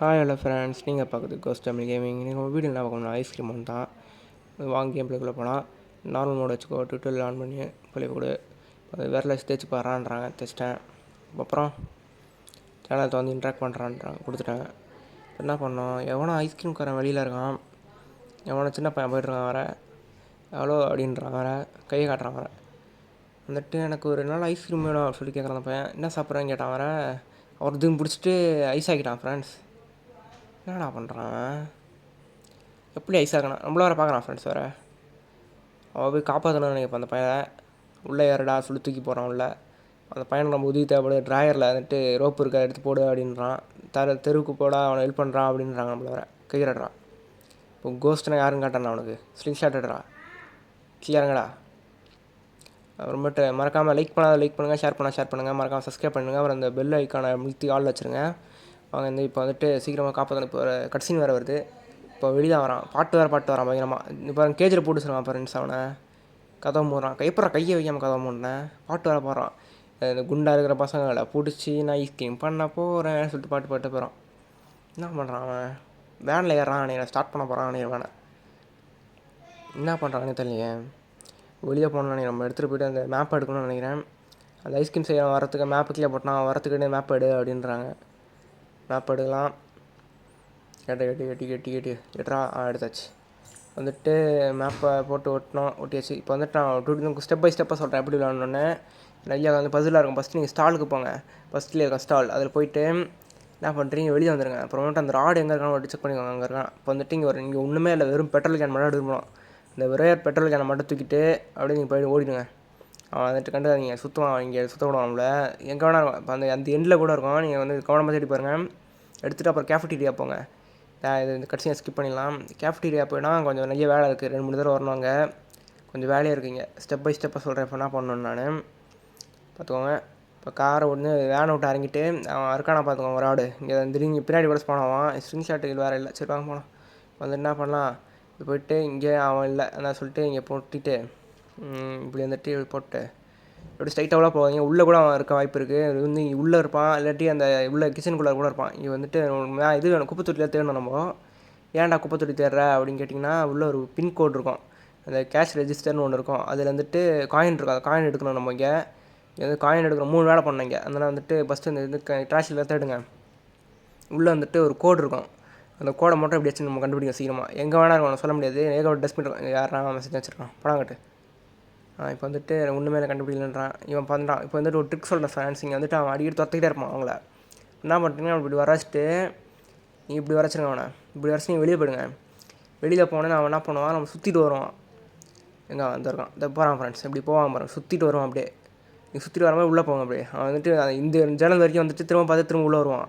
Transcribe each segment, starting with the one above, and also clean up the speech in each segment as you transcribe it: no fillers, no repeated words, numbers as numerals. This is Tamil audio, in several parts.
ஹாய் ஹலோ ஃப்ரெண்ட்ஸ், நீங்கள் பார்க்குறது கோஸ்ட் தமிழ் கேமிங். நீங்கள் வீடியோ என்ன பார்க்கணும்? ஐஸ்கிரீம் ஒன்று தான் வாங்கி கேம் பிளேக்குள்ளே போனால் நார்மல் மோட் வச்சுக்கோ, ட்விட்டரில் ஆன் பண்ணி பிள்ளை கொடு. அது வேர்லெஸ் தேய்ச்சி பாடுறான்றாங்க, தைச்சிட்டேன். அப்புறம் சேனல் வந்து இன்ட்ராக்ட் பண்ணுறான்றாங்க, கொடுத்துட்டேன். என்ன பண்ணோம், எவனோ ஐஸ்கிரீம்காரன் வெளியில் இருக்கான், எவனோ சின்ன பையன் போய்ட்டுருக்கான் வர, எவ்வளோ அப்படின்றான் வர, கையை காட்டுறான் வர. வந்துட்டு எனக்கு ஒரு நாள் ஐஸ்கிரீம் வேணும் அப்படின்னு சொல்லி கேட்குறான் அந்த பையன். என்ன சாப்பிட்றேன்னு கேட்டான் வர. அவர் இதுவும் பிடிச்சிட்டு ஐஸ் ஆக்கிட்டான் ஃப்ரெண்ட்ஸ். என்னடா பண்ணுறான், எப்படி ஐஸ் ஆகணும் நம்மள வர பார்க்குறான் ஃப்ரெண்ட்ஸ் வேறு. அவள் போய் காப்பாற்றணும்னு நினைப்பேன் அந்த பையனை. உள்ளே யாரடா சொல்லி தூக்கி போகிறான் உள்ள. அந்த பையனுக்கு நம்ம உதவி தேவைப்படுது. ட்ராயரில் வந்துட்டு ரோப்பு இருக்க எடுத்து போடு அப்படின்றான். தெருவுக்கு போடா, அவனை ஹெல்ப் பண்ணுறான் அப்படின்றாங்க நம்மள வர. கையிடறான். இப்போ கோஸ்ட்னா யாருன்னு காட்டான் அவனுக்கு. ஸ்லிங் ஷாட் எடுறா, கிளியாருங்கடா. அப்புறமேட்டு மறக்காமல் லைக் பண்ணுங்கள், ஷேர் பண்ணுங்கள், மறக்காமல் சப்ஸ்கிரைப் பண்ணுங்கள். அப்புறம் அந்த பெல் ஐக்கானை முழுத்தி ஆள் வச்சுருங்க. அவங்க இப்போ வந்துட்டு சீக்கிரமாக காப்பாற்றணும். இப்போ ஒரு கட்சின் வேறு வருது. இப்போ வெளியே வரான், பாட்டு வரான் பயங்கரமாக. இப்போ கேஜில் போட்டு சொல்லுவான் ஃப்ரெண்ட்ஸ். அவனை கதவை மூடுறான். கையை வைக்காமல் கதவை மூடினேன். பாட்டு வர போகிறான். இந்த குண்டாக இருக்கிற பசங்களை பிடிச்சி நான் ஐஸ்கிரீம் பண்ண போகிறேன் சொல்லிட்டு பாட்டு போகிறான். என்ன பண்ணுறான் அவன்? வேனில் ஏறான். நீ ஸ்டார்ட் பண்ண போகிறான். நீ வேனை என்ன பண்ணுறான்னு தெரியலையே. வெளியே போகணுன்னு நம்ம எடுத்துகிட்டு போய்ட்டு அந்த மேப் எடுக்கணும்னு நினைக்கிறேன். அந்த ஐஸ்கிரீம் செய்ய வரத்துக்கு மேப்பு கீழே போட்டான். வரத்துக்கு மேப் எடு அப்படின்றாங்க. மேப் எடுக்கலாம். கட்டி எட்ரா எடுத்தாச்சு. வந்துட்டு மேப்பை போட்டு ஒட்டியாச்சு. இப்போ வந்துட்டு நான் ஸ்டெப் பை ஸ்டெப்பாக சொல்கிறேன் எப்படி விளாட்ணுன்னு. நிறையா வந்து பசிலாக இருக்கும். ஃபஸ்ட்டு நீங்கள் ஸ்டாலுக்கு போங்க. ஃபஸ்ட்லேயே இருக்க ஸ்டால் அதில் போய்ட்டு என்ன பண்ணுறீங்க, வெளியே வந்துடுங்க. அப்புறமேட்டு அந்த ராடு எங்கே இருக்கான்னு செக் பண்ணிக்கோங்க. அங்கே இருக்கான். இப்போ வந்துட்டு இங்கே ஒன்றுமே இல்லை, வெறும் பெட்ரோல் கேன் மட்டும் எடுக்கணும். இந்த பெட்ரோல் கேனை மட்டும் தூக்கிட்டு அப்படியே நீங்கள் போய்ட்டு ஓடிடுங்க. அவன் வந்துட்டு கண்டுக்காதீங்க, சுற்றுவான். இங்கே சுற்ற விடுவான்ல, எங்கே வேணா இருக்கும். இப்போ அந்த எண்டில் கூட இருக்கும். நீங்கள் வந்து கவனமாக தேடி பாருங்கள். எடுத்துகிட்டு அப்புறம் கேஃபிட்டீரியா போங்க. இது இந்த கட்சியை ஸ்கிப் பண்ணிடலாம். கேஃபிட்டீரியா போய்னால் கொஞ்சம் நிறைய வேலை இருக்குது. 2-3 தடவை வரணுங்க. கொஞ்சம் வேலையாக இருக்குங்க. ஸ்டெப் பை ஸ்டெப்பாக சொல்கிறேன். இப்போ என்ன பண்ணணுன்னு நான் பார்த்துக்கோங்க. இப்போ காரை ஒன்று வேனை விட்டு இறங்கிட்டு அவன் இருக்கானா பார்த்துக்கோங்க. ஒரு ஆடு இங்கே திடீர்னு பின்னாடி கூட போனான். ஸ்க்ரீன் ஷாட்டுகள் வேறு இல்லை. சரி வாங்க போனான். வந்து என்ன பண்ணலாம், இப்போ போய்ட்டு இங்கே அவன் இல்லை அதான் சொல்லிட்டு இங்கே போட்டுட்டு இப்படி வந்துட்டு போட்டு இப்படி ஸ்ட்ரைட்டாக போவாங்க. உள்ளே கூட அவன் இருக்க வாய்ப்பு இருக்குது. இது வந்து உள்ளே இருப்பான், இல்லாட்டி அந்த உள்ள கிச்சனுக்குள்ளே கூட இருப்பான். இங்கே வந்துட்டு இது வேணும், குப்பை தொட்டியில் தேடணும். நம்ம ஏன்டா குப்பை தொட்டி தேடுற அப்படின்னு கேட்டிங்கன்னா, உள்ளே ஒரு பின்கோட் இருக்கும். அந்த கேஷ் ரெஜிஸ்டர்னு ஒன்று இருக்கும். அதில் வந்துட்டு காயின் இருக்கும். அந்த காயின் எடுக்கணும். நம்ம இங்கே வந்து காயின் எடுக்கணும். 3 வேலை பண்ணோம் இங்கே. அதனால் வந்துட்டு ஃபஸ்ட்டு இந்த இது ட்ராஷில் தேடுங்க. உள்ளே வந்துட்டு ஒரு கோடு இருக்கும். அந்த கோடை மட்டும் எப்படி வச்சு நம்ம கண்டுபிடிக்கும் சீக்கிரமாக. எங்கே வேணா இருக்கும், சொல்ல முடியாது. ஏகப்பட்ட டஸ்ட்பின் இருக்கும். யாரா மெசேஜ் வச்சுருக்கான் படாங்கட்டு. இப்போ வந்துட்டு ஒன்றுமே கண்டுபிடிக்கலன்றான். இவன் பண்ணுறான். இப்போ வந்துட்டு ஒரு ட்ரிக் சொல்கிறேன் ஃப்ரெண்ட்ஸ். இங்கே வந்துட்டு அவன் அடிக்கடி துரத்துக்கிட்டே இருப்பான். அவங்கள என்ன பண்ணுறீங்கன்னா, இப்படி வரைச்சிட்டு நீ இப்படி வரைச்சிருங்க. அவனை இப்படி வரைச்சி நீங்கள் வெளியே போயிடுங்க. வெளியில் போனேன்னு அவன் என்ன பண்ணுவான், நம்ம சுற்றிட்டு வருவான். எங்கே வந்துருக்கான், இதை போகிறான் ஃப்ரெண்ட்ஸ். இப்படி போவான் பாருங்க, சுற்றிட்டு வருவான். அப்படியே நீங்கள் சுற்றிட்டு வர மாதிரி உள்ளே போங்க. அப்படியே அவன் வந்துட்டு இந்த ஜன்னல் வரைக்கும் வந்துட்டு திரும்ப உள்ளே வருவான்.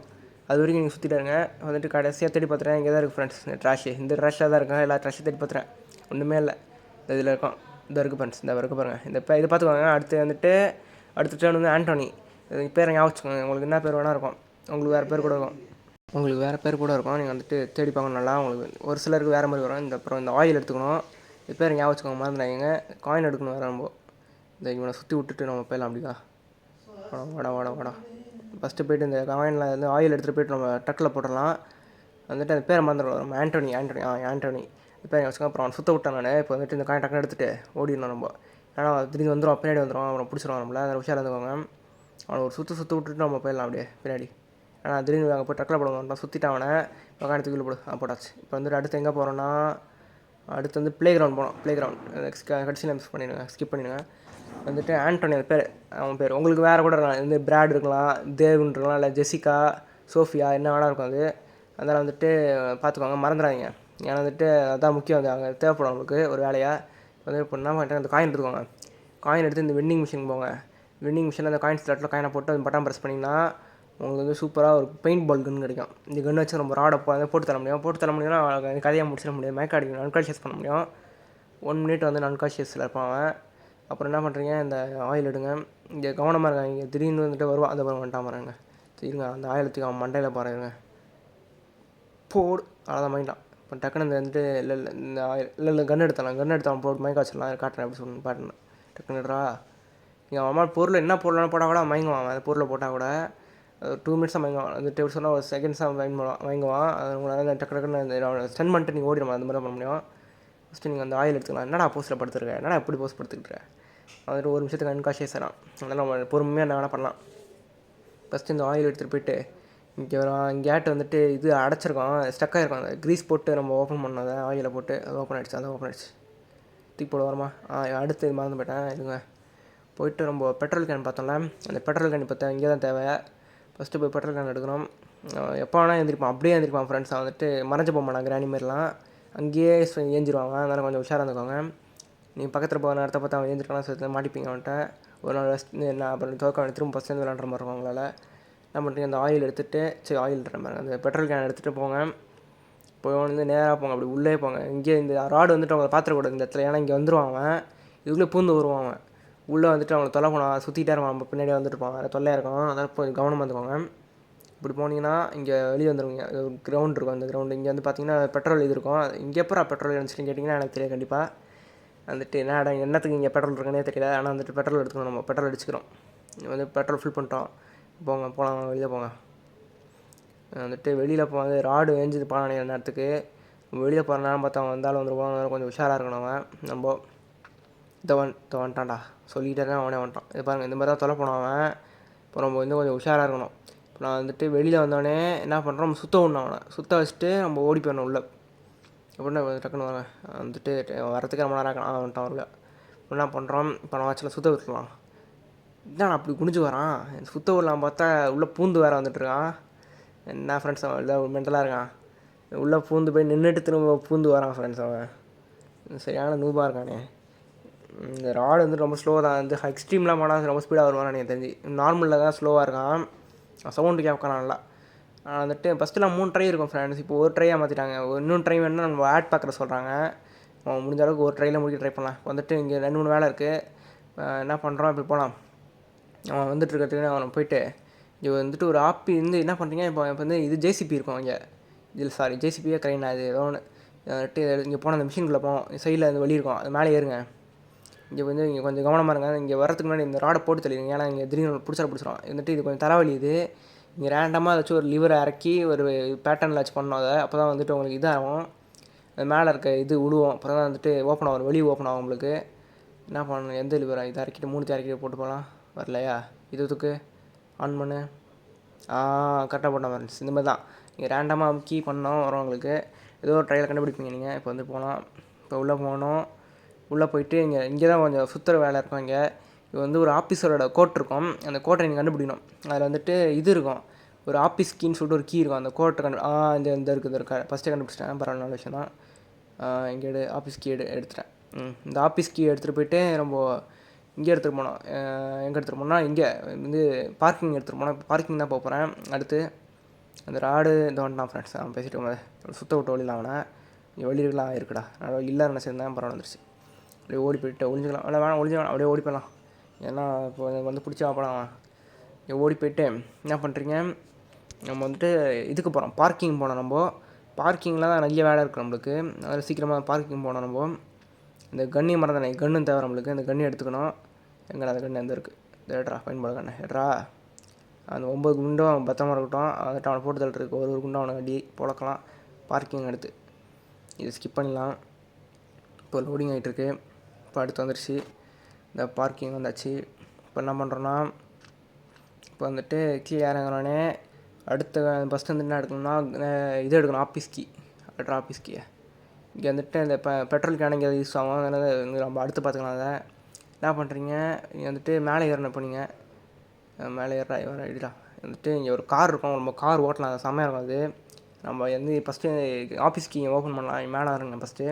அது வரைக்கும் நீங்கள் சுற்றிட்டு இருங்க. வந்துட்டு கடைசியாக தேடி பார்த்துறேன். இங்கே தான் இருக்குது ஃப்ரெண்ட்ஸ் இந்த ட்ராஷு. இந்த ட்ராஷில் தான் இருக்கேன். எல்லா ட்ராஷையும் தேடி பார்த்துறேன். ஒன்றுமே இல்லை. இந்த இதில் இருக்கும். இந்த இருக்குது ஃப்ரெண்ட்ஸ். இந்த இருக்குது பாருங்கள். இதை பார்த்துக்கோங்க. அடுத்த டேர்ன் வந்து ஆண்டோனி. பேரை ஞாபகம் வச்சுக்கோங்க. உங்களுக்கு என்ன பேர் வேணா இருக்கும். உங்களுக்கு வேறு பேர் கூட இருக்கும். நீங்கள் வந்துட்டு தேடி பார்க்கணும் நல்லா. உங்களுக்கு ஒரு சிலருக்கு வேறு மாதிரி வரும். அப்புறம் இந்த ஆயில் எடுத்துக்கணும். இது பேர் ஞாபகம் வச்சுக்கோங்க. மறந்துடாதீங்க. காயின் எடுக்கணும் வேறு. நம்ம இந்த இவனை சுற்றி விட்டுட்டு நம்ம போயிடலாம். அப்படிதான் வாடா. ஃபஸ்ட்டு போய்ட்டு இந்த காயினில் வந்து ஆயில் எடுத்துகிட்டு போய்ட்டு நம்ம டக்கில் போட்டுடலாம். வந்துட்டு அந்த பேரை மறந்துடும். நம்ம ஆண்டோனி பேர் வச்சுக்கோங்க. அப்புறம் அவன் சுற்ற விட்டான். நான் இப்போ வந்துட்டு இந்த காயின் டக்குன்னு எடுத்துகிட்டு ஓடிடணும் நம்ம. ஏன்னா திடீர்னு வந்துடும், பின்னாடி வந்துடும். அப்புறம் பிடிச்சிருவான் நம்மள. அதை உஷாராக இருந்துக்கோங்க. அவனை ஒரு சுற்று விட்டுட்டு நம்ம போயிடலாம் அப்படியே பின்னாடி. ஏன்னா திடீர்னு அங்கே போய் டக்கில் போடுவான். சுற்றிட்டு அவனை காயின் தூக்கி போடு. போட்டாச்சு. இப்போ வந்துட்டு அடுத்து எங்கே போகிறோன்னா, அடுத்து வந்து ப்ளே கிரவுண்ட் போனோம். ப்ளே கிரவுண்ட் கடைசியில் ஸ்கிப் பண்ணிடுங்க. வந்துட்டு ஆண்டோனி அந்த பேர், அவன் பேர் உங்களுக்கு வேறு கூட இருக்கலாம். இந்த பிராட் இருக்கலாம், தேவ்னு இருக்கலாம், இல்லை ஜெசிகா, சோஃபியா, என்ன வேணா இருக்கும் அது. அதனால் வந்துட்டு பார்த்துக்கோங்க, மறந்துடாதீங்க. ஏன்னா வந்துட்டு அதுதான் முக்கியம். அது அங்கே தேவைப்படும் உங்களுக்கு ஒரு வேலையாக. வந்து இப்போ என்ன பண்ணிட்டு அந்த காயின் எடுத்துக்கோங்க. காயின் எடுத்து இந்த வெண்டிங் மிஷின் போங்க. வெண்டிங் மிஷினில் அந்த காயின் ஸ்லாட்டில் காயினை போட்டு அந்த பட்டன் ப்ரெஸ் பண்ணிங்கன்னா உங்களுக்கு வந்து சூப்பராக ஒரு பெயிண்ட் பால் கன் கிடைக்கும். இந்த கன் வச்சு நம்ம ராடை போட்டு தர முடியும்னா கதையாக முடிச்சிட முடியும். மயக்க அடிக்கணும், அன்கான்ஷியஸ் பண்ண முடியும். 1 மினிட் வந்து அன்கான்ஷியஸில் இருப்பான் அவன். அப்புறம் என்ன பண்ணுறீங்க, இந்த ஆயில் எடுங்க. இங்கே கவனமாக இருக்காங்க. இங்கே திடீர்னு வந்துட்டு வருவான். அந்த பாருங்க வந்துட்டான் பாருங்க. சரிங்க, அந்த ஆயிலத்துக்கு அவன் மண்டையில் பாருங்க போடு. அவ்வளோதான் மைண்டான். இப்போ டக்குன்னு இந்த வந்துட்டு இந்த ஆயில் இல்லை கன் எடுத்தான் போட்டு மயக்க வச்சிடலாம். காட்டுறேன் எப்படி சொல்லணும் பாட்டுன்னு. டக்குன்னுடா இங்கே அவன் பொருள் என்ன பொருளான போட்டால் கூட மயங்குவான். அந்த பொருளை போட்டால் கூட அது 2 மினிட்ஸ் தான் வாங்குவான். அந்த எப்படி சொன்னால் ஒரு செகண்ட்ஸ் தான் வாங்குவான். அது உங்களால் டக்கு டக்குன்னு ஸ்டன் பண்ணிட்டு நீங்கள் ஓடிடுமா, அந்த மாதிரி தான் பண்ண முடியும். ஃபஸ்ட்டு நீங்கள் அந்த ஆயில் எடுத்துக்கலாம். என்னடா போஸ்ட்டில் படுத்துருக்கேன், என்னடா எப்படி போஸ்ட் படுத்துக்கிட்டு வந்துட்டு ஒரு நிமிஷத்துக்கு அன்காஷியஸ் ஆகலாம். அதெல்லாம் நம்ம பொறுமையாக என்ன வேணால் பண்ணலாம். ஃபஸ்ட்டு இந்த ஆயில் எடுத்துகிட்டு போயிட்டு இங்கே வரும். கேட்டு வந்துட்டு இது அடைச்சிருக்கோம், ஸ்டக் ஆகிருக்கும். அந்த க்ரீஸ் போட்டு நம்ம ஓப்பன் பண்ணோம், அதை ஆயிலை போட்டு அது ஓப்பன் ஆகிடுச்சு. அதை ஓப்பன் ஆகிடுச்சு. தூக்கி போட வரமா. அடுத்து மறந்து போயிட்டேன். இதுங்க போயிட்டு நம்ம பெட்ரோல் கேன் பார்த்தோம்ல, அந்த பெட்ரோல் கேன் பார்த்தா இங்கே தான் தேவை. ஃபஸ்ட்டு போய் பெட்ரோல் கேன் எடுக்கணும். எப்போ வேணால் எழுந்திருப்பான், அப்படியே எழுந்திருப்பான் ஃப்ரெண்ட்ஸ். வந்துட்டு மறைஞ்சு போக மாட்டான், கிராணி மாரிலாம் அங்கேயே ஏஞ்சிருவாங்க. அதனால் கொஞ்சம் உஷாராக இருந்துக்கோங்க. நீங்கள் பக்கத்தில் போகிற நேரத்தை பார்த்து அவன் ஏந்திருக்கலாம், சேர்த்து மாட்டிப்பீங்க அவன்கிட்ட. ஒரு நாள் நான் அப்புறம் தோக்க திரும்ப ஃபஸ்ட் விளாண்டுற மாதிரி இருக்கும் உங்களால். என்ன பண்ணுறீங்க, அந்த ஆயில் எடுத்துகிட்டு ஆயில் பாருங்க, அந்த பெட்ரோல் கேன் எடுத்துகிட்டு போங்க. போய் வந்து நேராக போங்க, அப்படி உள்ளே போங்க. இங்கே இந்த ராடு வந்துட்டு அவங்களை பார்த்துக்கூடாது இந்த இடத்துல, ஏன்னா இங்கே வந்துடுவான் அவன். இதுக்குள்ளே பூந்து வருவான் அவன். உள்ளே வந்துட்டு அவங்களை தொலை போனான், சுற்றிக்கிட்டே இருப்பான், நம்ம பின்னாடியே வந்துட்டு இருப்பான். அதை தொல்லையாக இருக்கும், அதனால் கொஞ்சம் கவனமாக இருந்துக்கோங்க. இப்படி போனீங்கன்னா இங்கே வெளியே வந்துடுவீங்க. கிரவுண்ட் இருக்கும், அந்த கிரவுண்டு இங்கே வந்து பார்த்தீங்கன்னா பெட்ரோல் இது இருக்கும். இங்கே எப்போ பெட்ரோல் இருந்துச்சுன்னு கேட்டிங்கன்னா எனக்கு தெரியாது கண்டிப்பாக. வந்துட்டு என்னடா என்னத்துக்கு இங்கே பெட்ரோல் இருக்குன்னே தெரியல. ஆனால் வந்துட்டு பெட்ரோல் எடுத்துக்கணும், நம்ம பெட்ரோல் அடிச்சுக்கிறோம். வந்து பெட்ரோல் ஃபில் பண்ணிட்டோம். போகலாம் வெளியே போங்க. வந்துட்டு வெளியில் போகாது, ராடு வேஞ்சிது பானை நேரத்துக்கு. வெளியே போகிற நேரம் பார்த்தா அவன் வந்தாலும் வந்துருவான். கொஞ்சம் உஷாராக இருக்கணும் அவன். நம்ம வந்துட்டான்டா சொல்லிகிட்டே இருக்கான், அவனே வந்துட்டான். இது பாருங்கள், இந்த மாதிரி தான் தொலை போனான் அவன். இப்போ நம்ம வந்து கொஞ்சம் உஷாராக இருக்கணும். இப்போ நான் வந்துட்டு வெளியில் வந்தோடனே என்ன பண்ணுறோம், நம்ம சுற்ற விடணும் அவனை. சுற்ற வச்சுட்டு நம்ம ஓடி போயிடணும் உள்ளே. எப்படின்னா டக்குன்னு வரேன் வந்துட்டு வரத்துக்கு ரொம்ப நேரம் இருக்கலாம். வந்துட்டான் வரல. என்ன பண்ணுறோம், இப்போ நான் வச்சுல சுற்ற விட்டுலாம். இதான் அப்படி குனிஞ்சு வரான். சுற்ற விடலாம் பார்த்தா உள்ளே பூந்து வேறு வந்துட்டுருக்கான். என்ன ஃப்ரெண்ட்ஸ் அவன் இல்லை மென்டலாக இருக்கான். உள்ளே பூந்து போய் நின்றுட்டு திரும்ப பூந்து வரான் ஃப்ரெண்ட்ஸ் அவன். சரியான நூபாக இருக்கானே. இந்த ராடு வந்து ரொம்ப ஸ்லோவாக தான் வந்து எக்ஸ்ட்ரீம்லாம் போனால் ரொம்ப ஸ்பீடாக வருவான் எனக்கு தெரிஞ்சு. நார்மலில் தான் ஸ்லோவாக இருக்கான். சவுண்டு கேட்கறான் நல்லா. வந்துட்டு ஃபஸ்ட்டுலாம் 3 ட்ரை இருக்கும் ஃப்ரெண்ட்ஸ். இப்போ ஒரு ட்ரையாக மாற்றிட்டாங்க. இன்னொன்று ட்ரை வேணுன்னா நம்ம ஆட் பார்க்குற சொல்கிறாங்க. முடிஞ்ச அளவுக்கு ஒரு ட்ரையில் முடிக்க ட்ரை பண்ணலாம். வந்துட்டு இங்கே 2-3 வேலை இருக்குது. என்ன பண்ணுறோம், இப்படி போகலாம். அவன் வந்துட்டு இருக்கிறதுக்கு அவனை போயிட்டு இங்கே வந்துட்டு ஒரு ஆப்பி வந்து என்ன பண்ணுறீங்க, இப்போ வந்து இது ஜேசிபி இருக்கும் இங்கே. இதில் ஜேசிபியே க்ரைன் அது ஏதோ ஒன்று. வந்துட்டு இங்கே போனால் அந்த மிஷினுக்குள்ளே போவோம். சைடில் அந்த வழி இருக்கும், அது மேலே ஏறுங்க. இங்கே வந்து இங்கே கொஞ்சம் கவனமாக இருங்க. இங்கே வரதுக்கு முன்னாடி இந்த ராடை போட்டு தள்ளிடுங்க, ஏன்னா இங்கே திடீர்னு பிடிச்சிடும். வந்துட்டு இது கொஞ்சம் தலைவலி. இது இங்கே ரேண்டமாக ஏதாச்சும் ஒரு லிவரை இறக்கி ஒரு பேட்டர்னில் வச்சு பண்ணோம். அதை அப்போ தான் வந்துட்டு உங்களுக்கு இதாகும். அது மேலே இருக்க இது விடுவோம். அப்புறம் தான் வந்துட்டு ஓப்பன் ஆகும், வெளியே ஓப்பன் ஆகும் உங்களுக்கு. என்ன பண்ணணும், எந்த லிவரை இதை இறக்கிட்டு 3 இறக்கிட்டு போட்டு போகலாம். வரலையா, இதுக்கு ஆன் பண்ணு. கரெக்டாக போட்டோம் ஃப்ரெண்ட்ஸ். இந்த மாதிரி தான் நீங்கள் ரேண்டமாக கீ பண்ணோம் வரும் உங்களுக்கு. ஏதோ ஒரு ட்ரையில் கண்டுபிடிப்பீங்க நீங்கள். இப்போ வந்து போகலாம். இப்போ உள்ளே போகணும். உள்ளே போயிட்டு இங்கே தான் கொஞ்சம் சுற்றுற வேலை இருக்கும். இங்கே இது வந்து ஒரு ஆஃபீஸரோட கோட் இருக்கும். அந்த கோட்டை நீங்கள் கண்டுபிடிக்கணும். அதில் வந்துட்டு இது இருக்கும், ஒரு ஆஃபீஸ் கீன்னு சொல்லிட்டு ஒரு கீ இருக்கும். அந்த கோட்டை இந்த இருக்குது ஃபஸ்ட்டே கண்டுபிடிச்சிட்டேன். பரவாயில்ல, நல்ல விஷயம் தான். இங்கே ஆஃபீஸ் கீ எடுத்துட்டேன். இந்த ஆஃபீஸ் கீ எடுத்துகிட்டு போயிட்டு ரொம்ப இங்கே எடுத்துகிட்டு போனோம். எங்கே எடுத்துகிட்டு போனால் இங்கே வந்து பார்க்கிங் எடுத்துகிட்டு போனோம். பார்க்கிங் தான் போகிறேன். அடுத்து அந்த ராடு இந்த வந்துட்டான் ஃப்ரெண்ட்ஸ். அவன் பேசிட்டு போகும்போது சுற்ற விட்டு வழியில் அவனை இங்கே வெளியிலாம் இருக்குடா. நான் இல்லை என்ன சேர்ந்தேன், பரவாயில்ல வந்துருச்சு. அப்படியே ஓடி போயிட்டு ஒளிஞ்சிக்கலாம். இல்லை வேணாம், ஒளிஞ்சிக்கலாம், அப்படியே ஓடி போயிடலாம். ஏன்னா இப்போ வந்து பிடிச்சா அப்பலாம் அவன் இங்கே ஓடி போயிட்டு என்ன பண்ணுறீங்க, நம்ம வந்துட்டு இதுக்கு போகிறோம், பார்க்கிங் போனோம். நம்ம பார்க்கிங்கில் தான் நிறைய வேலை இருக்குது நம்மளுக்கு. அதில் சீக்கிரமாக பார்க்கிங் போனோம். நம்ம இந்த கண்ணி மறந்தானே, கன்னும் தேவை நம்மளுக்கு. இந்த கண்ணி எடுத்துக்கணும். எங்கடா அந்த கன்று எந்த இருக்குது, எடுறா பயன்பட கண்ணை எடுறா. அந்த 9 குண்டும் பத்திரமா இருக்கட்டும். வந்துட்டு அவனை போட்டு தள்ளிட்டு ஒரு குண்டும் அவனை அடி பொழக்கலாம். பார்க்கிங் எடுத்து இது ஸ்கிப் பண்ணிடலாம். இப்போ லோடிங் ஆகிட்டுருக்கு. இப்போ அடுத்து வந்துடுச்சு, இந்த பார்க்கிங் வந்தாச்சு. இப்போ என்ன பண்ணுறோன்னா, இப்போ வந்துட்டு கீழே இறங்குறோன்னே அடுத்த ஃபஸ்ட்டு வந்து என்ன எடுக்கணும்னா இது எடுக்கணும், ஆஃபீஸ் கீ. ஆஃபீஸ் கீயை இங்கே வந்துட்டு இந்த பெட்ரோல் கேன் இங்கே யூஸ் ஆகும். அதனால் நம்ம அடுத்து பார்த்துக்கலாம். அதை என்ன பண்ணுறீங்க, இங்கே வந்துட்டு மேலே ஏறணும். இப்போ நீங்கள் மேலே ஏறா ஐடியா வந்துட்டு இங்கே ஒரு கார் இருக்கும், நம்ம கார் ஓட்டலாம், அது செம்மையாக இருக்கும். அது நம்ம வந்து ஃபஸ்ட்டு ஆஃபீஸ் கீ ஓப்பன் பண்ணலாம். மேலே இருங்க, ஃபஸ்ட்டு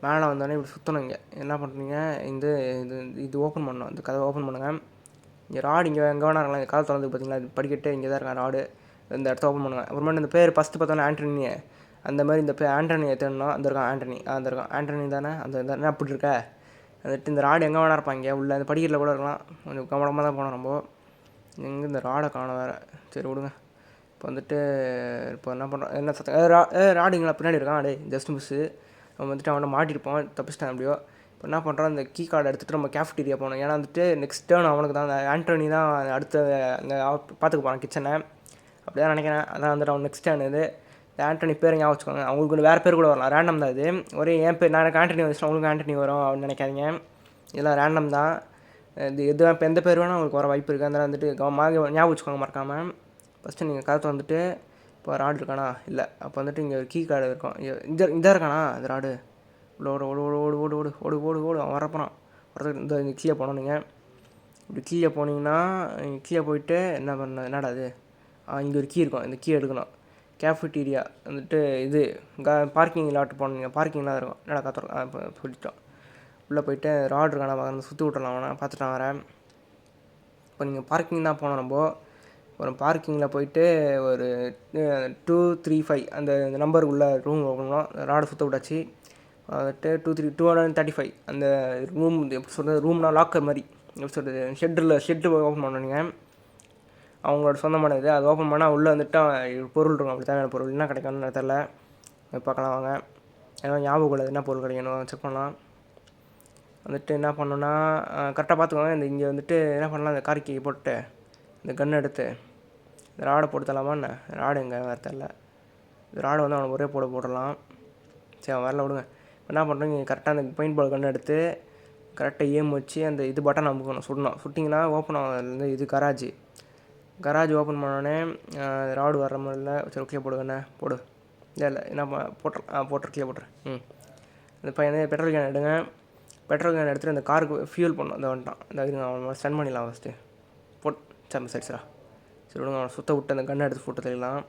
மேலே வந்தோடனே இப்படி சுற்றணும். இங்கே என்ன பண்ணுறீங்க, இது ஓப்பன் பண்ணணும். இந்த கதவை ஓப்பன் பண்ணுங்கள். இங்கே ராடு இங்கே எங்கே வேணா இருக்கலாம். இந்த கதவை திறந்து பார்த்தீங்களா, இது படிக்கட்டு இங்கே தான் இருக்கான் ராடு. இந்த இடத்த ஓப்பன் பண்ணுங்கள். அப்புறமேட்டு இந்த பேர் ஃபஸ்ட்டு பார்த்தோன்னா ஆண்டனி, அந்த மாதிரி இந்த பேர் ஆண்டனியை தேடணும். அந்த இருக்கான் ஆண்டனி, அந்த இருக்கான் ஆண்டனி தானே, அந்த என்ன அப்படி இருக்க. வந்துட்டு இந்த ராடு எங்கே வேணா இருப்பாங்க, உள்ள அந்த படிக்கட்டில் கூட இருக்கலாம். கொஞ்சம் கவனமாக தான் போனோம். நம்ம எங்கே இந்த ராடை காணோம் வேறு. சரி விடுங்க. இப்போ வந்துட்டு இப்போ என்ன பண்ணுறோம், என்ன சத்தம் ராடுங்களா பின்னாடி இருக்கான். Just miss. அவன் வந்துட்டு அவனை மாட்டிருப்போம், தப்பிச்சிட்டான் எப்படியோ. இப்போ இப்போ என்ன பண்ணுறோம், அந்த கீ கார்டை எடுத்துகிட்டு நம்ம கேஃப்டீரியா போகணும். ஏன்னா வந்துட்டு நெக்ஸ்ட் டேர்ன் அவனுக்கு தான், அந்த ஆண்டோனி தான் அடுத்த அந்த பார்த்துக்க போகிறான் கிச்சனை. அப்படி தான் நினைக்கிறேன். அதான் வந்துட்டு அவன் நெக்ஸ்ட் டேர்ன் இது. இந்த ஆண்டனி பேர் ஞாபகம் வச்சுக்கோங்க. அவங்களுக்கு வேறு பேர் கூட வரலாம், ரேண்டம் தான் இது. ஒரே என் பேர் நான் எனக்கு ஆண்டனி வந்துச்சுன்னா அவங்களுக்கு ஆண்டனி வரும் அப்படின்னு நினைக்காதீங்க. இதெல்லாம் ரேண்டம் தான். இது எது இப்போ எந்த பேர் வேணால் உங்களுக்கு வர வாய்ப்பு இருக்குது. அதனால் வந்துட்டு ஞாபகம் வச்சுக்கோங்க மறக்காமல். ஃபஸ்ட்டு நீங்கள் கருத்து வந்துட்டு இப்போ ராடு இருக்கானா இல்லை, அப்போ வந்துட்டு இங்கே ஒரு கீ கார்டு இருக்கும். இந்த இருக்கானா அந்த ராடு, ஓடு ஓடு ஓடு ஓடு ஓடு ஓடு ஓடு ஓடு ஓடு அவன் வரப்போகிறான். இந்த கீழே போனோம். நீங்கள் இப்படி கீழே போனீங்கன்னா கீழே போயிட்டு என்னடா அது, இங்கே ஒரு கீ இருக்கும். இந்த கீ எடுக்கணும். கேஃபிட்டீரியா வந்துட்டு இது பார்க்கிங் லாட்டு போனீங்க, பார்க்கிங்லாம் இருக்கும். என்னடா காத்துறோம் இப்போ சொல்லிட்டோம். உள்ளே போயிட்டு ராடு இருக்கானா வந்து சுற்றி விட்டுறலாம். அவனை பார்த்துட்டான் வரேன். இப்போ நீங்கள் பார்க்கிங் தான் போனோம். நம்ம ஒரு பார்க்கிங்கில் போயிட்டு ஒரு 235 அந்த நம்பர் உள்ள ரூம் ஓப்பன் ராடை சுற்ற விட்டாச்சு. வந்துட்டு 235 அந்த ரூம் எப்படி சொல்கிறது, ரூம்னா லாக்கர் மாதிரி எப்படி சொல்கிறது, ஷெட்டு ஓப்பன் பண்ணுவீங்க. அவங்களோட சொந்தமானது. அது ஓப்பன் பண்ணால் உள்ளே வந்துட்டு பொருள் இருக்கும். அப்படி தேவையான பொருள் என்ன கிடைக்கணும்னு தெரில, பார்க்கலாம் வாங்க. ஏன்னா ஞாபகம் இல்லை என்ன பொருள் கிடைக்கணும் செக் பண்ணலாம். வந்துட்டு என்ன பண்ணோன்னா கரெக்டாக பார்த்துக்கோங்க. இந்த இங்கே வந்துட்டு என்ன பண்ணலாம், இந்த கார்க்கி போட்டு இந்த கன் எடுத்து இந்த ராடை போட்டு தரலாமா என்ன, ராடு எங்கே வேறு தெரில. இந்த ராடை வந்து அவனை ஒரே போடலாம். சரி அவன் வரல விடுங்க. என்ன பண்ணுறோங்க, கரெக்டாக அந்த பெயிண்ட் பால் கன் எடுத்து கரெக்டாக ஏம் வச்சு அந்த இது பட்டன் அமுக்கணும், சுட்டிங்கன்னா ஓப்பன் ஆகும். இது கராஜ் ஓப்பன் பண்ணோடனே ராடு வர்ற மாதிரி இல்லை. சரி ஓகே போடுங்கண்ணே போடு. இல்லை என்ன போட்டுரு போட்டுரு. இந்த பையன் பெட்ரோல் கேன் எடுங்க. பெட்ரோல் கேன் எடுத்துகிட்டு அந்த காருக்கு ஃபியூல் பண்ணணும். இந்த வந்துட்டான். இந்த இருங்க அவன் ஸ்டன் பண்ணிடலாம் ஃபஸ்ட்டு. சரி சரி விடுங்க. அவனை சுற்ற விட்டு அந்த கண்ணை எடுத்து போட்டு தெரியலாம்.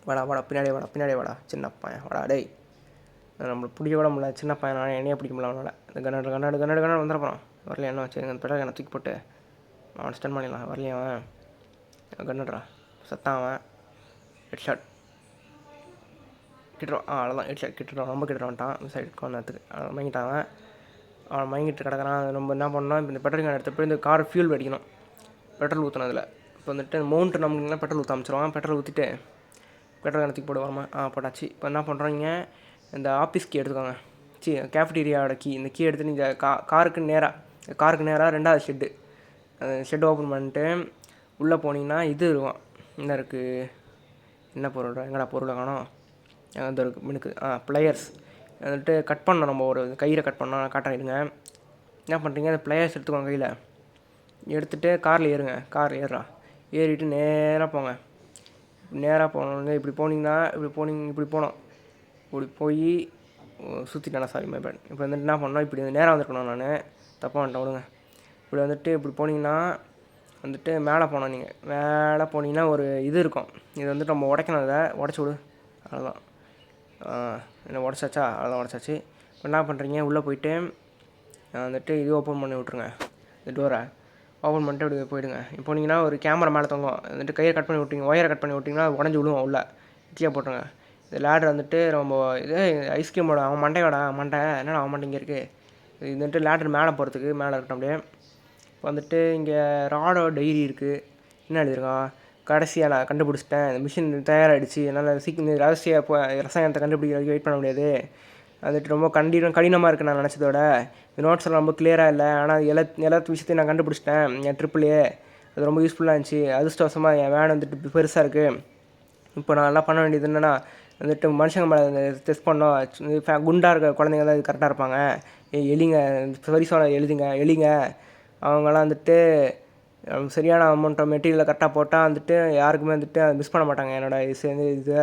வாடா பின்னாடியே வாடா சின்ன பையன் வாடா. டேய் நம்மளை பிடிக்க விட முடியல, சின்ன பையன் என்னையே பிடிக்க முடியல அவனால். இந்த கண்ணாடு வந்துடுறான். வரலையா என்ன வச்சு அந்த பெட்ரோல் கேனை தூக்கி போட்டு அவனை ஸ்டன் பண்ணிடலாம். வரலையா அவன் கண்ணுடுறா சத்தான். அவன் ஹெட்ஷாட் கிட்டுறான். அவ்வளோதான் ஹெட்ஷாட் கிட்டுறான். ரொம்ப கிட்டுறான்ட்டான் சைடு கோனத்துக்கு. மயங்கிட்டான். அவன் மயங்கிட்டு கிடக்கிறான். நம்ம என்ன பண்ணோம், இப்போ இந்த பெட்ரோல் கேன் எடுத்த போய் இந்த கார் ஃபியூல் அடிக்கணும். பெட்ரோல் ஊற்றணும். அதில் இப்போ வந்துட்டு மவுண்ட்டு நமக்குலாம் பெட்ரோல் ஊற்ற அமைச்சிருவான். பெட்ரோல் ஊற்றிட்டு பெட்ரோல் கேனை தூக்கி போடுவாமா. போட்டாச்சு. இப்போ என்ன பண்ணுறீங்க, இந்த ஆஃபீஸ் கீ எடுத்துக்கோங்க. கேஃபிடீரியாவோட கீ. இந்த கீ எடுத்து நீங்கள் காருக்கு நேராக 2வது ஷெட்டு ஓப்பன் பண்ணிட்டு உள்ளே போனீங்கன்னா இது இருக்கும். என்ன இருக்குது, என்ன பொருள், எங்கடா பொருளை காணோம். அந்த இருக்குது மினுக்கு ப்ளையர்ஸ் வந்துட்டு கட் பண்ணோம். நம்ம ஒரு கயிறை கட் பண்ணோம். காட்டுறேன். என்ன பண்ணுறீங்க, அந்த ப்ளையர்ஸ் எடுத்துக்கோங்க. கையில் எடுத்துகிட்டு காரில் ஏறுங்க. கார் ஏறிட்டு நேராக போங்க. நேராக போனோங்க. இப்படி போனீங்கன்னா இப்படி போனோம். இப்படி போய் சுற்றிட்டேன். Sorry my bad. இப்போ வந்துட்டு என்ன பண்ணோம், இப்படி நேராக வந்துருக்கணும். நான் தப்பாக வந்துட்டேன் விடுங்க. இப்படி வந்துட்டு வந்துட்டு மேலே போனோம். நீங்கள் மேலே போனீங்கன்னா ஒரு இது இருக்கும். இது வந்துட்டு நம்ம உடைக்கணும். அதை உடச்சி விடு. அவ்வளோதான். என்ன உடச்சாச்சா? அவ்வளோதான் உடச்சாச்சு. இப்போ என்ன பண்ணுறீங்க, உள்ளே போயிட்டு வந்துட்டு இது ஓப்பன் பண்ணி விட்ருங்க. இந்த டோரை ஓப்பன் பண்ணிட்டு அப்படி போயிடுங்க. இப்போ போனீங்கன்னா ஒரு கேமரா மேலே தொங்கும். வந்துட்டு கையை கட் பண்ணி விட்டிங்க, ஒயரை கட் பண்ணி விட்டிங்கன்னா உடஞ்சி விழுவும். உள்ள கீழே போட்டுருங்க. இந்த லேடர் வந்துட்டு ரொம்ப இது ஐஸ்கிரீமோட அவன் மண்டையோட என்னடா அவன் மண்டை இங்கே இருக்குது. இது வந்துட்டு லேடர் மேலே போகிறதுக்கு மேலே இருக்கட்டும். அப்படியே இப்போ வந்துட்டு இங்கே ராடோட டைரி இருக்குது. என்ன எழுதியிருக்கான், கடைசியாக நான் கண்டுபிடிச்சிட்டேன், இந்த மிஷின் தயாராகிடுச்சு, என்னால் சீக்கிரம் ரசாயனத்தை கண்டுபிடிக்க வெயிட் பண்ண முடியாது. வந்துட்டு ரொம்ப கடினமாக இருக்குது நான் நினச்சதோட. இந்த நோட்ஸ் எல்லாம் ரொம்ப கிளியராக இல்லை. ஆனால் எல்லாத்து விஷயத்தையும் நான் கண்டுபிடிச்சிட்டேன். என் ட்ரிப்பிலே அது ரொம்ப யூஸ்ஃபுல்லாக இருந்துச்சு. அதிர்ஷ்டவசமாக என் வேன் வந்துட்டு பெருசாக இருக்குது. இப்போ நான் எல்லாம் பண்ண வேண்டியது என்னென்னா, வந்துட்டு மனுஷங்க மேலே டெஸ்ட் பண்ணோம். குண்டாக இருக்க குழந்தைங்க தான் இது கரெக்டாக இருப்பாங்க. எலிங்க வரிசோட எலிங்க அவங்களாம் வந்துட்டு சரியான அமௌண்ட்டை மெட்டீரியலை கரெக்டாக போட்டால் வந்துட்டு யாருக்குமே வந்துட்டு அதை மிஸ் பண்ண மாட்டாங்க. என்னோடய இது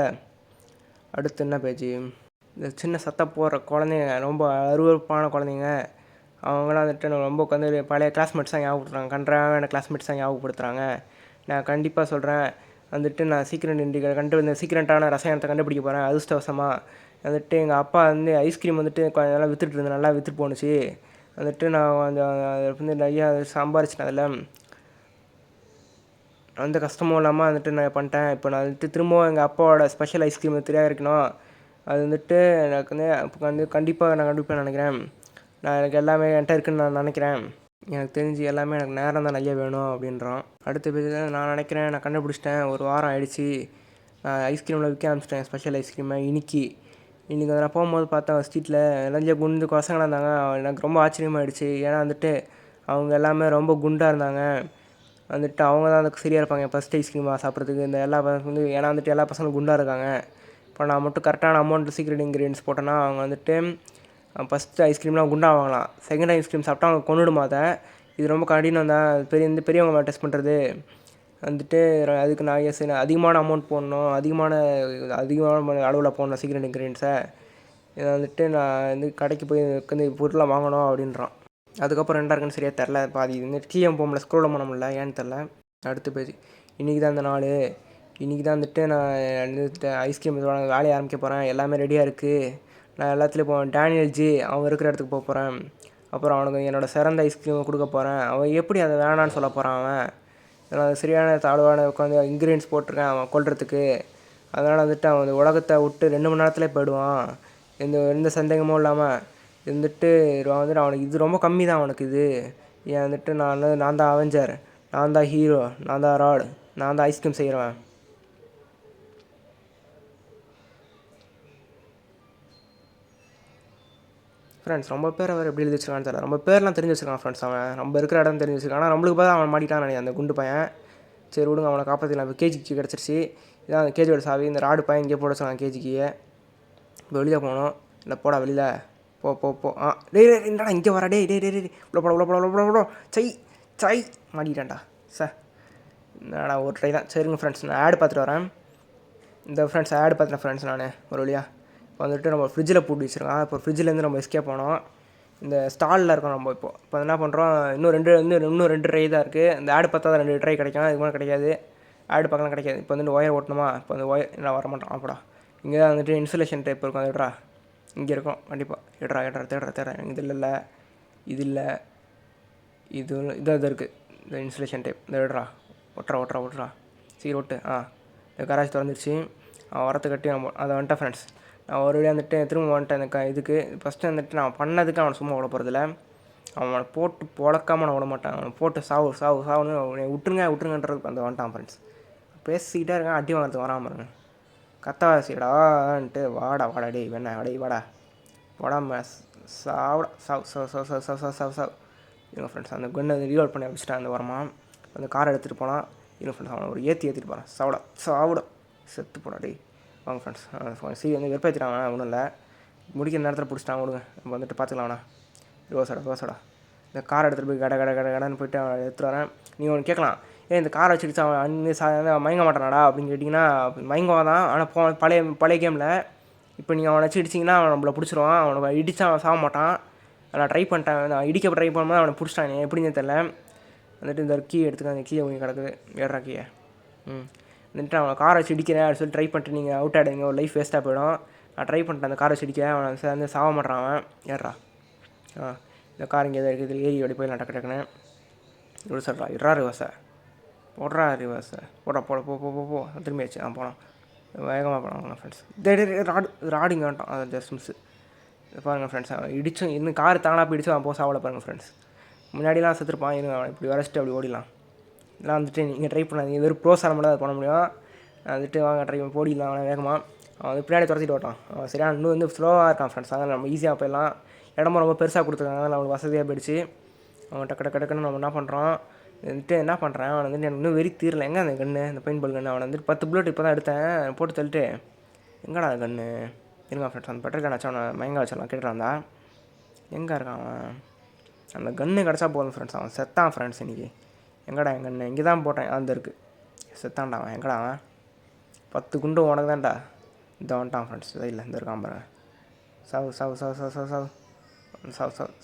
அடுத்து என்ன பேஜ், இந்த சின்ன சத்தம் போடுற குழந்தைங்க, ரொம்ப அருவருப்பான குழந்தைங்க, அவங்களாம் வந்துட்டு ரொம்ப உட்காந்து பழைய கிளாஸ்மேட்ஸ் தான் ஞாபகப்படுத்துகிறாங்க. கன்றான கிளாஸ்மேட்ஸ் தான் ஞாபகப்படுத்துகிறாங்க. நான் கண்டிப்பாக சொல்கிறேன், வந்துட்டு நான் சீக்கிரட்டான ரசாயனத்தை கண்டுபிடிக்க போகிறேன். அதிர்ஷ்டவசமாக வந்துட்டு எங்கள் அப்பா வந்து ஐஸ்கிரீம் வந்துட்டு நல்லா விற்றுட்டு இருந்தேன். நல்லா விற்றுட்டு போணுச்சு. வந்துட்டு நான் கொஞ்சம் அதில் வந்து நிறையா சம்பாரிச்சிட்டேன். அதில் அந்த கஷ்டமும் இல்லாமல் வந்துட்டு நான் பண்ணிட்டேன். இப்போ நான் வந்துட்டு திரும்பவும் எங்கள் அப்பாவோட ஸ்பெஷல் ஐஸ்கிரீம் இருக்கணும். அது வந்துட்டு எனக்கு வந்து கண்டிப்பாக நான் நினைக்கிறேன். எனக்கு எல்லாமே என்கிட்ட இருக்குதுன்னு நான் நினைக்கிறேன். எனக்கு தெரிஞ்சு எல்லாமே எனக்கு நேரம் தான் நிறைய வேணும் அப்படின்றான். அடுத்த பேஜ் நான் நினைக்கிறேன், நான் கண்டுபிடிச்சிட்டேன். ஒரு வாரம் ஆகிடுச்சி. நான் ஐஸ்கிரீமில் விற்க ஆரம்பிச்சிட்டேன். ஸ்பெஷல் ஐஸ்கிரீமை இன்னைக்கு இன்றைக்கி வந்து நான் போகும்போது பார்த்தேன் ஸ்ட்ரீட்டில் நிறைய குண்டு பசங்களாக இருந்தாங்க. எனக்கு ரொம்ப ஆச்சரியமாகிடுச்சு. ஏன்னா வந்துட்டு அவங்க எல்லாமே ரொம்ப குண்டாக இருந்தாங்க. வந்துட்டு அவங்க தான் அதுக்கு சரியாக இருப்பாங்க ஃபஸ்ட் ஐஸ்கிரீமாக சாப்பிட்றதுக்கு. இந்த எல்லா வந்து ஏன்னா வந்துட்டு எல்லா பசங்களும் குண்டாக இருக்காங்க. இப்போ நான் மட்டும் கரெக்டான அமௌண்ட் சீக்ரெட் இன்க்ரீடியன்ஸ் போட்டேன்னா அவங்க வந்துட்டு ஃபஸ்ட்டு ஐஸ்கிரீம்லாம் குண்டாகலாம். செகண்ட் ஐஸ்கிரீம் சாப்பிட்டா அவங்க கொண்டுடுமா அதை. இது ரொம்ப கடினம் தான். பெரியவங்க டெஸ்ட் பண்ணுறது வந்துட்டு அதுக்கு நான் அதிகமான அமௌண்ட் போடணும், அதிகமான அளவில் போடணும் சீக்ரெட் இன்க்ரீடியன்ஸை. இதை வந்துட்டு நான் வந்து கடைக்கு போய் வந்து பொருளை வாங்கணும் அப்படின்றான். அதுக்கப்புறம் என்ன இருக்குன்னு சரியாக தெரில. பாதி இந்த கீழே போக முடியல, ஸ்க்ரோல் பண்ண முடியல, ஏன்னு தெரில. அடுத்த பேஜ். இன்றைக்கி தான் அந்த நாள். இன்றைக்கி தான் வந்துட்டு நான் ஐஸ்கிரீம் வேலையை ஆரம்பிக்க போகிறேன். எல்லாமே ரெடியாக இருக்குது. நான் எல்லாத்துலேயும் போவேன். டேனியல் ஜி அவன் இருக்கிற இடத்துக்கு போக போகிறேன். அப்புறம் அவனுக்கு என்னோடய சிறந்த ஐஸ்கிரீமை கொடுக்க போகிறேன். அவன் எப்படி அதை வேணான்னு சொல்ல போகிறான் அவன். நான் சரியான தாழ்வான உட்காந்து இன்க்ரீடியன்ஸ் போட்டிருக்கேன் அவன் கொல்றதுக்கு. அதனால் வந்துட்டு அவன் அந்த உலகத்தை விட்டு 2 மணி நேரத்துலேயே போயிடுவான். எந்த சந்தேகமும் இல்லாமல் வந்துட்டு அவனுக்கு இது ரொம்ப கம்மி தான் அவனுக்கு இது. ஏன் வந்துட்டு நான் தான் அவெஞ்சர், நான் தான் ஹீரோ, நான் தான் ராட், நான் தான் ஐஸ்கிரீம் செய்கிறவன். ஃப்ரெண்ட்ஸ் ரொம்ப பேர் அவர் எப்படி எழுதி வச்சிருக்கான்னு தெரியல. ரொம்ப பேர்லாம் தெரிஞ்சு வச்சுருக்கான் ஃப்ரெண்ட்ஸ். அவன் நம்ம இருக்கிற இடம் தெரிஞ்சு வச்சுருக்கான். ஆனால் நம்மளுக்கு பார்த்தா அவன் மாட்டிட்டான் நினைக்கிறேன் அந்த குண்டு பையன். சரி விடுங்க, அவனை காப்பாற்றிக்கலாம். இப்போ கேஜிக்கு கிடச்சிருச்சு. இதான் அந்த கேஜியோட சாவி. இந்த ராடு பையன் இங்கே போட வச்சுருக்கான் கேஜிக்கியே. இப்போ வெளியில் போகணும். இல்லை போடா வெளியில் போ. என்னடா இங்கே வரா. உள்ள சை மாட்டிக்கிட்டான்டா சார். என்னடா ஒரு ட்ரை தான். சரிங்க ஃப்ரெண்ட்ஸ், நான் ஆட் பார்த்துட்டு வரேன். இந்த ஃப்ரெண்ட்ஸ் ஆட் பார்த்துட்டேன் ஃப்ரெண்ட்ஸ் நான் ஒரு வழியாக. இப்போ வந்துட்டு நம்ம ஃப்ரிட்ஜில் போட்டு வச்சுருக்கோம். இப்போ ஃப்ரிட்ஜிலேருந்து நம்ம எஸ்கேப் போனோம். இந்த ஸ்டாலில் இருக்கோம் நம்ம. இப்போ என்ன பண்ணுறோம், இன்னும் ரெண்டு ட்ரை தான் இருக்குது. இந்த ஆடு பார்த்தா தான் 2 ட்ரை கிடைக்கும். இதுக்கு மேலே கிடைக்காது. ஆடு பார்க்கலாம் கிடைக்காது. இப்போ வந்துட்டு ஒயர் ஓட்டணுமா. இப்போ அந்த ஒயர் நான் வரமாட்டோம். அப்படா இங்கே தான் வந்துட்டு இன்சுலேஷன் டைப் இருக்கும். அது இங்கே இருக்கும் கண்டிப்பாக. தேடுறேன். இது இல்லை இது இருக்குது. இந்த இன்சுலேஷன் டைப் இந்த ஒட்டுறா சரி ஒட்டு. இந்த கராஜ் திறந்துருச்சு. அவன் வரத்து கட்டி அதை வந்துட்டேன் ஃப்ரெண்ட்ஸ். நான் ஒரு வழியாக வந்துட்டு திரும்ப வந்துட்டேன். இந்த இதுக்கு ஃபஸ்ட்டு வந்துட்டு நான் பண்ணதுக்கு அவனை சும்மா விட போகிறதில்ல. அவனை போட்டு பொழக்காமல் நான் விட மாட்டான். அவனை போட்டு சாவுன்னு விட்டுருங்கன்றது அந்த வந்துட்டான் ஃப்ரெண்ட்ஸ். பேசிக்கிட்டே இருக்கேன், அடி வாங்கிறதுக்கு வராமல் இருங்க. கத்தாசிடான்ட்டு வாடா டேய் வேணா வாடா போடாம சாவடா சாவ் இருங்க ஃப்ரெண்ட்ஸ். அந்த கன்னை ரீலோட் பண்ணி வச்சுட்டேன். அந்த வரமாக அந்த காரை எடுத்துகிட்டு போனால் இருங்க ஃப்ரெண்ட்ஸ். அவனை ஒரு ஏற்றிட்டு போகிறான். சாவடா செத்து போடா டேய். வாங்க ஃப்ரெண்ட்ஸ். சரி வந்து வெறுப்பேற்றிட்டான். ஒன்றும் இல்லை, முடிக்கிற நேரத்தில் பிடிச்சிட்டான். விடுங்க, நம்ம வந்துட்டு பார்த்துக்கலாம். அவனா ரோசடா இந்த காரை எடுத்துகிட்டு போய் கடன்னு போய்ட்டு அவனை எடுத்துகிட்டு வரேன். நீங்கள் ஒன்று கேட்கலாம், இந்த காரை வச்சுக்கிச்சு அவன் மயங்க மாட்டானாடா அப்படின்னு கேட்டிங்கன்னா, மயங்குவான் தான். ஆனால் பழைய கேமில் இப்போ நீங்கள் அவனை வச்சு இடிச்சிங்கன்னா அவன் நம்மளை பிடிச்சிருவான். அவனை இடித்தா அவன் சாக மாட்டான். நான் ட்ரை பண்ணிட்டேன். நான் இடிக்க ட்ரை பண்ணும்போது அவனை பிடிச்சிட்டான். எப்படின்னு தெரில. வந்துட்டு இந்த கீ எடுத்துக்க, அந்த கீயை கொஞ்சம் கிடக்குது. ஏறா கீயை. வந்துட்டு அவனை காரை வச்சு இடிக்கிறேன் அப்படின்னு சொல்லி ட்ரை பண்ணிட்டு நீங்கள் அவுட் ஆகிடுங்க. ஒரு லைஃப் வேஸ்ட்டாக போயிடும். நான் ட்ரை பண்ணிட்டேன் அந்த காரை வச்சு இடிக்க. அவனை வந்து சாக மாட்டான் அவன். ஏறா இந்த கார் இங்கே தான் இருக்குது. ஏறி ஓடி போய் நான் டக்குன்னு இப்படி சொல்கிறா ரிவர்ஸை போடுறா போ திரும்பியாச்சு. போனோம் வேகமாக போனாங்க ஃப்ரெண்ட்ஸ். ராடிங்க வேண்டாம். அது ஜஸ்ட் மிஸ்ஸு. பாருங்கள் ஃப்ரெண்ட்ஸ், அவன் இடிச்சும் இன்னும் கார் தாங்களாக போய் இடிச்சு அவன் போக சாவலை பாருங்கள் ஃப்ரெண்ட்ஸ். முன்னாடிலாம் செத்துருப்பான். இன்னும் அவன் இப்படி வரைச்சிட்டு அப்படி ஓடிடலாம். இதெல்லாம் வந்துட்டு நீங்கள் ட்ரை பண்ணாதீங்க. வெறும் ப்ரோஸாக மட்டும் அதை பண்ண முடியும். வந்துட்டு வாங்க ட்ரை பண்ணி போடிடலாம். அவனை வேகமாக அவன் வந்து பின்னாடி துரத்திட்டு ஓட்டான். அவன் சரியான இன்னும் வந்து ஸ்லோவாக இருக்கான் ஃப்ரெண்ட்ஸ். அதனால் நம்ம ஈஸியாக போயிடலாம். இடமும் ரொம்ப பெருசாக கொடுத்துருக்காங்க. அதனால் அவனுக்கு வசதியாக போயிடுச்சு. அவன் டக்குன்னு நம்ம என்ன பண்ணுறேன் அவன் வந்துட்டு எனக்கு இன்னும் வெறி தீரலை. எங்கே அந்த கன்று, அந்த பெயிண்ட் கன்று. அவனை வந்துட்டு 10 புல்லட் இப்போ தான் எடுத்தேன். போட்டு தள்ளிட்டு எங்கடா அந்த கன்று இருங்க ஃப்ரெண்ட்ஸ். அந்த பெட்ரோல் கன் வச்சு அவனை மயங்க வச்சிடலாம். கேட்டுறான்டா எங்கே இருக்கான் அவன். அந்த கன்று கிடச்சா போதும் ஃப்ரெண்ட்ஸ். அவன் செத்தான் ஃப்ரெண்ட்ஸ். இன்றைக்கி எங்கடா என் கன்று இங்கே தான் போட்டேன். அந்த இருக்குது செத்தான்டா அவன். எங்கடா அவன் 10 குண்டு உனக்கு தான்டா. இந்த வந்துட்டான் ஃப்ரெண்ட்ஸ். இல்லை இந்த இருக்கான் பாருங்க.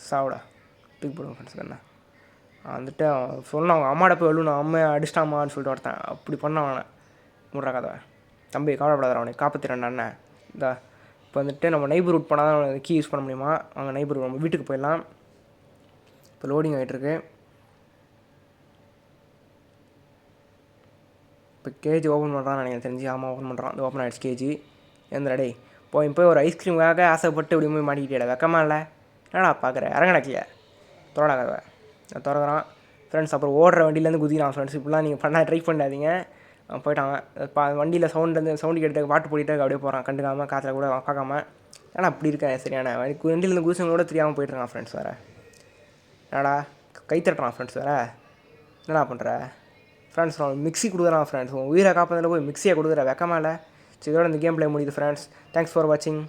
சாவுடா தூக்கி போடுவோம் ஃப்ரெண்ட்ஸ். கண்ணா வந்துட்டு அவன் சொன்னான் அவங்க அம்மாட்ட போய் எழுணும். அம்மையை அடிச்சிட்டாமான்னு சொல்லிட்டு ஒருத்தன் அப்படி பண்ணான் அவனை. முட்றா கதை தம்பி கவலைப்படாத, அவனை காப்பாற்றிறேன் அண்ணன். இந்த இப்போ வந்துட்டு நம்ம நெய்பர்ஹுட் போனால் தான் அவனை கீ யூஸ் பண்ண முடியுமா. அவங்க நெய்பர்ஹுட் நம்ம வீட்டுக்கு போயிடலாம். இப்போ லோடிங் ஆகிட்டுருக்கு. இப்போ கேஜி ஓப்பன் பண்ணுறான்னு எனக்கு தெரிஞ்சு. ஓப்பன் பண்ணுறான். அது ஓப்பன் ஆகிடுச்சு கேஜி. எந்தடா போய் ஒரு ஐஸ்கிரீமுக்காக ஆசைப்பட்டு இப்படி போய் மாட்டிக்கிட்டே வெக்கமா இல்லை. என்னடா பார்க்குறேன் இறங்கடக்கலையே தொடடா கதை. நான் திறக்கிறான் ஃப்ரெண்ட்ஸ். அப்புறம் ஓடுற வண்டியிலேருந்து குதிக்கிறான் ஃப்ரெண்ட்ஸ். இப்படிலாம் நீங்கள் பண்ணால் ட்ரை பண்ணாதீங்க. அவன் போயிட்டாங்க. வண்டியில் சவுண்டு கேட்டு பாட்டு போட்டிட்டு அப்படியே போகிறான். கண்டுக்காமல் காற்றுல கூட பார்க்காம ஆனால் அப்படி இருக்கேன் சரியான வண்டியிலேருந்து குதிச்சவங்களோட தெரியாமல் போயிட்டுருக்கான் ஃப்ரெண்ட்ஸ் வேறு. என்னடா கை தட்டுறான் ஃப்ரெண்ட்ஸ் வேறு. என்னடா பண்ணுற ஃப்ரெண்ட்ஸ்? அவன் மிக்ஸி கொடுக்குறான் ஃப்ரெண்ட்ஸ். உன் உயிரை காப்பாற்றில் போய் மிக்ஸியை கொடுக்குற வெக்கமா இல்லை? சரி, இதோட இந்த கேம் ப்ளே முடியுது ஃப்ரெண்ட்ஸ். தேங்க்ஸ் ஃபார் வாட்சிங்.